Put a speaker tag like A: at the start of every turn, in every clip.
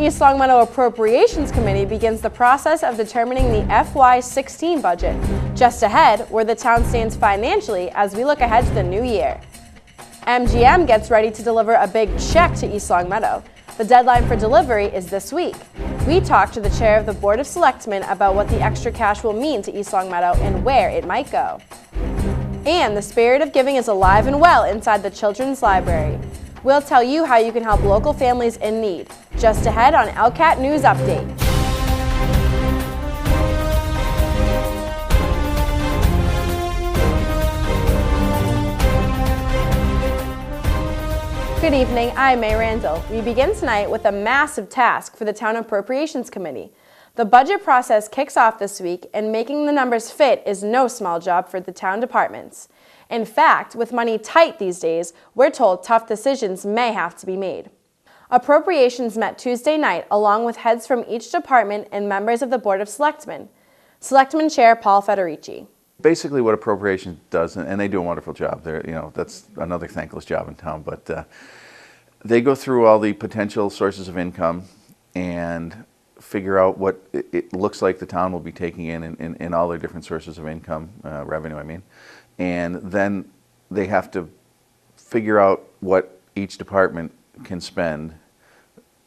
A: East Longmeadow Appropriations Committee begins the process of determining the FY16 budget. Just ahead, where the town stands financially as we look ahead to the new year. MGM gets ready to deliver a big check to East Longmeadow. The deadline for delivery is this week. We talked to the chair of the Board of Selectmen about what the extra cash will mean to East Longmeadow and where it might go. And the spirit of giving is alive and well inside the Children's Library. We'll tell you how you can help local families in need. Just ahead on ELCAT News Update. Good evening, I'm May Randall. We begin tonight with a massive task for the Town Appropriations Committee. The budget process kicks off this week, and making the numbers fit is no small job for the town departments. In fact, with money tight these days, we're told tough decisions may have to be made. Appropriations met Tuesday night along with heads from each department and members of the Board of Selectmen. Selectman Chair Paul Federici.
B: Basically what appropriations does, and they do a wonderful job, that's another thankless job in town, but they go through all the potential sources of income and figure out what it looks like the town will be taking in all their different sources of income, revenue I mean, and then they have to figure out what each department can spend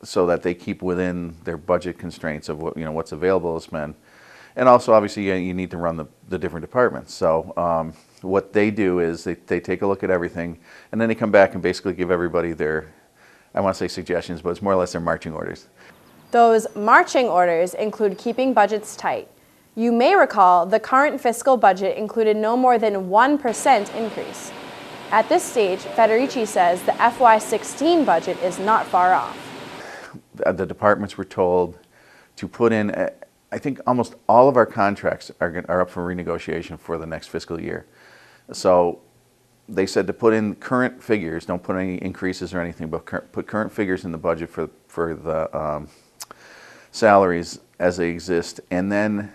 B: so that they keep within their budget constraints of what's available to spend. And also, obviously, you need to run the different departments. So what they do is they take a look at everything, and then they come back and basically give everybody their, I want to say suggestions, but it's more or less their marching orders.
A: Those marching orders include keeping budgets tight. You may recall the current fiscal budget included no more than 1% increase. At this stage, Federici says the FY16 budget is not far off.
B: The departments were told to put in, I think almost all of our contracts are up for renegotiation for the next fiscal year. So they said to put in current figures, don't put any increases or anything, but put current figures in the budget for the salaries as they exist. And then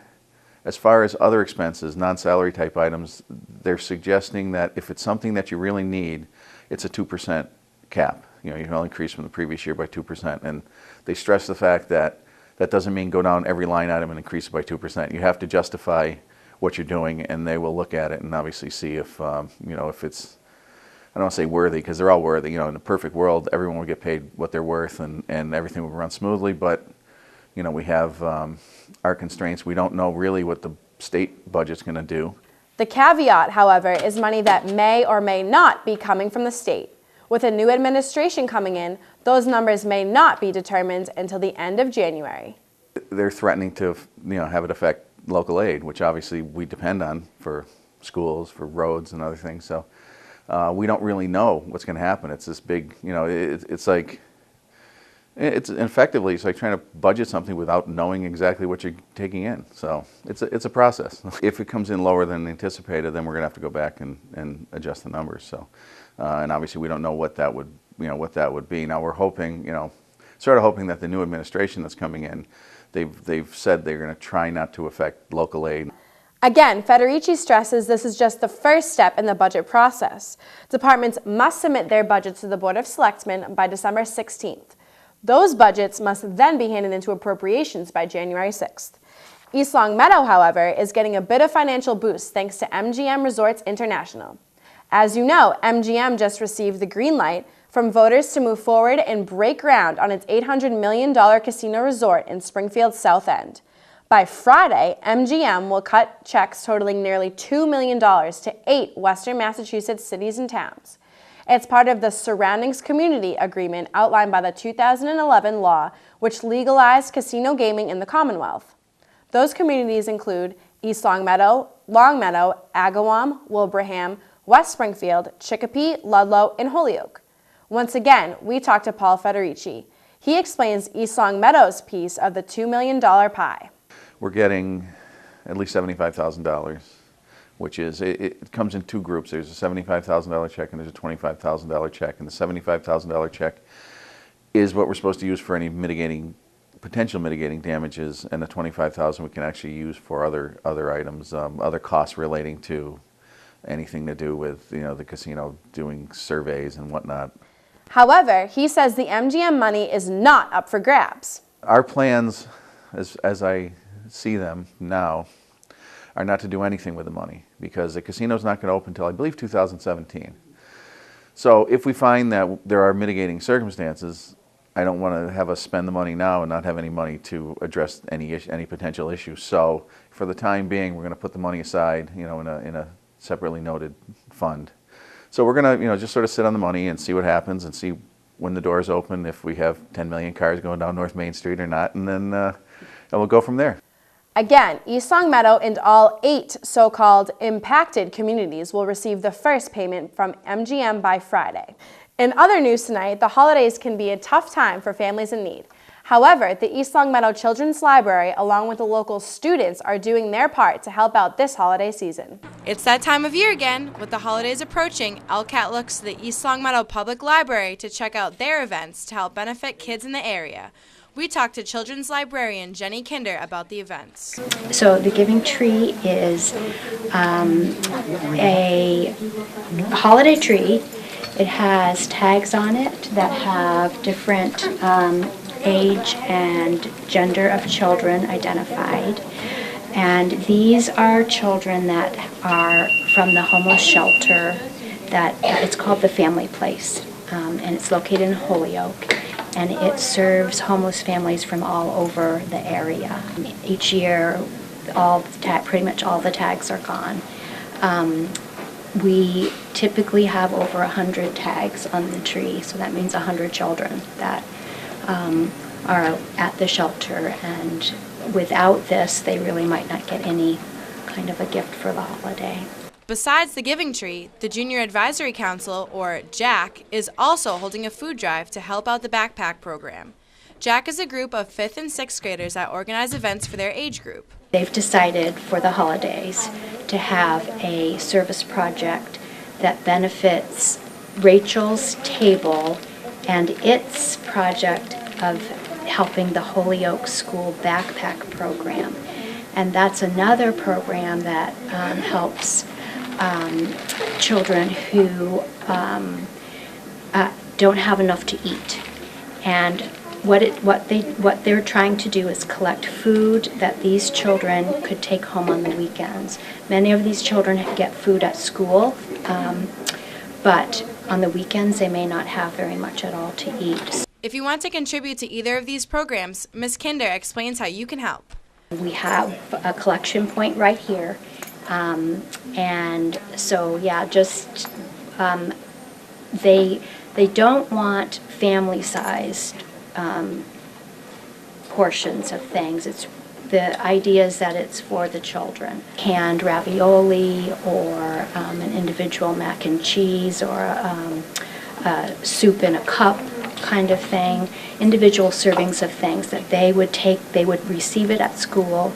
B: as far as other expenses, non-salary type items, they're suggesting that if it's something that you really need, it's a 2% cap. You can only increase from the previous year by 2%. And they stress the fact that that doesn't mean go down every line item and increase it by 2%. You have to justify what you're doing, and they will look at it and obviously see if, if it's, I don't want to say worthy, because they're all worthy. In a perfect world, everyone would get paid what they're worth and everything would run smoothly, but, we have our constraints. We don't know really what the state budget's going to do.
A: The caveat, however, is money that may or may not be coming from the state. With a new administration coming in, those numbers may not be determined until the end of January.
B: They're threatening to, have it affect local aid, which obviously we depend on for schools, for roads and other things. So we don't really know what's going to happen. It's this big, it's like effectively like trying to budget something without knowing exactly what you're taking in. So it's a process. If it comes in lower than anticipated, then we're going to have to go back and adjust the numbers. So. And obviously we don't know what that would, what that would be. Now we're hoping, sort of hoping that the new administration that's coming in, they've said they're going to try not to affect local aid.
A: Again, Federici stresses this is just the first step in the budget process. Departments must submit their budgets to the Board of Selectmen by December 16th. Those budgets must then be handed into appropriations by January 6th. East Longmeadow, however, is getting a bit of financial boost thanks to MGM Resorts International. As you know, MGM just received the green light from voters to move forward and break ground on its $800 million casino resort in Springfield's South End. By Friday, MGM will cut checks totaling nearly $2 million to 8 Western Massachusetts cities and towns. It's part of the Surroundings Community Agreement outlined by the 2011 law, which legalized casino gaming in the Commonwealth. Those communities include East Longmeadow, Longmeadow, Agawam, Wilbraham, West Springfield, Chicopee, Ludlow, and Holyoke. Once again, we talked to Paul Federici. He explains East Longmeadow's piece of the $2 million pie.
B: We're getting at least $75,000, which is, it comes in two groups. There's a $75,000 check and there's a $25,000 check. And the $75,000 check is what we're supposed to use for any potential mitigating damages, and the $25,000 we can actually use for other items, other costs relating to anything to do with the casino doing surveys and whatnot.
A: However, he says the MGM money is not up for grabs.
B: Our plans, as I see them now, are not to do anything with the money because the casino's not going to open until, I believe, 2017. So if we find that there are mitigating circumstances, I don't want to have us spend the money now and not have any money to address any potential issues. So for the time being, we're going to put the money aside, in a separately noted fund. So we're going to, just sort of sit on the money and see what happens and see when the doors open, if we have 10 million cars going down North Main Street or not, and then and we'll go from there.
A: Again, East Longmeadow and all 8 so-called impacted communities will receive the first payment from MGM by Friday. In other news tonight, the holidays can be a tough time for families in need. However, the East Longmeadow Children's Library, along with the local students, are doing their part to help out this holiday season. It's that time of year again. With the holidays approaching, ELCAT looks to the East Longmeadow Public Library to check out their events to help benefit kids in the area. We talked to children's librarian Jenny Kinder about the events.
C: So the Giving Tree is a holiday tree. It has tags on it that have different age and gender of children identified. And these are children that are from the homeless shelter that it's called the Family Place. And it's located in Holyoke. And it serves homeless families from all over the area. Each year, pretty much all the tags are gone. We typically have over 100 tags on the tree, so that means 100 children that are at the shelter, and without this, they really might not get any kind of a gift for the holiday.
A: Besides the Giving Tree, the Junior Advisory Council, or JAC, is also holding a food drive to help out the backpack program. JAC is a group of 5th and 6th graders that organize events for their age group.
C: They've decided for the holidays to have a service project that benefits Rachel's Table and its project of helping the Holyoke School Backpack Program. And that's another program that helps children who don't have enough to eat. And what they're trying to do is collect food that these children could take home on the weekends. Many of these children get food at school, but on the weekends they may not have very much at all to eat.
A: If you want to contribute to either of these programs, Ms. Kinder explains how you can help.
C: We have a collection point right here, and so yeah, just they don't want family-sized portions of things. The idea is that it's for the children. Canned ravioli, or an individual mac and cheese, or soup in a cup kind of thing, individual servings of things that they would receive it at school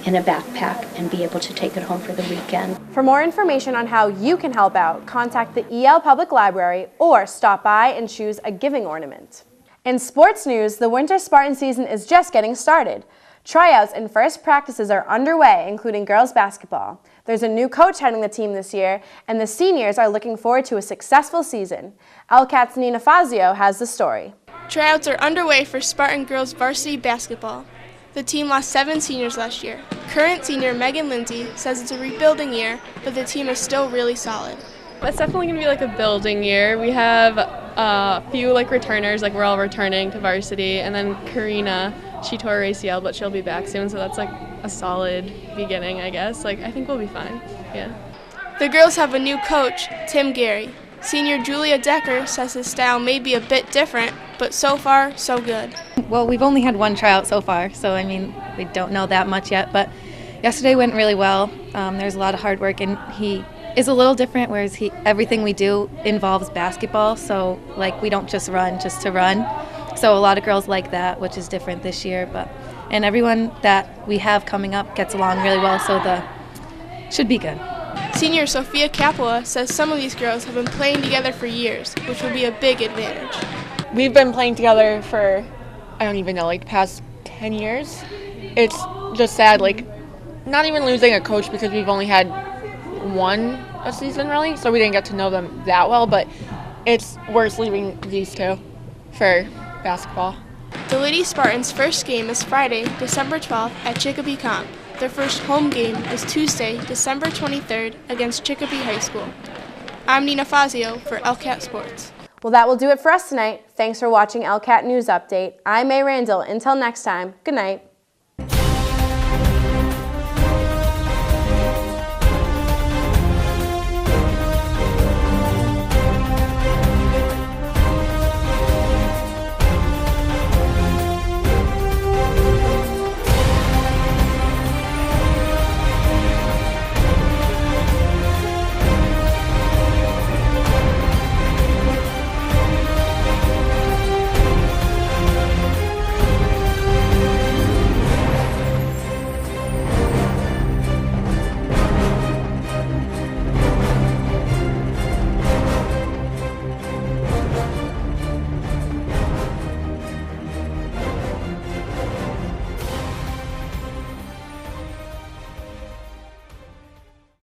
C: in a backpack and be able to take it home for the weekend.
A: For more information on how you can help out, contact the EL Public Library or stop by and choose a giving ornament. In sports news, the Winter Spartan season is just getting started. Tryouts and first practices are underway, including girls basketball. There's a new coach heading the team this year, and the seniors are looking forward to a successful season. ELCAT's Nina Fazio has the story.
D: Tryouts are underway for Spartan girls varsity basketball. The team lost 7 seniors last year. Current senior Megan Lindsay says it's a rebuilding year, but the team is still really solid.
E: It's definitely going to be like a building year. We have a few returners, we're all returning to varsity, and then Karina, she tore her ACL, but she'll be back soon, so that's a solid beginning, I guess. I think we'll be fine, yeah.
D: The girls have a new coach, Tim Gary. Senior Julia Decker says his style may be a bit different, but so far, so good.
F: Well, we've only had one tryout so far, so we don't know that much yet, but yesterday went really well. There's a lot of hard work, and he is a little different, whereas everything we do involves basketball, so we don't just run just to run. So a lot of girls like that, which is different this year, and everyone that we have coming up gets along really well, so should be good.
D: Senior Sophia Capua says some of these girls have been playing together for years, which will be a big advantage.
G: We've been playing together for, I don't even know, the past 10 years. It's just sad, not even losing a coach because we've only had one a season, really, so we didn't get to know them that well, but it's worse leaving these two for basketball.
D: The Lady Spartans' first game is Friday, December 12th at Chicopee Comp. Their first home game is Tuesday, December 23rd against Chicopee High School. I'm Nina Fazio for ELCAT Sports.
A: Well, that will do it for us tonight. Thanks for watching ELCAT News Update. I'm May Randall. Until next time, good night.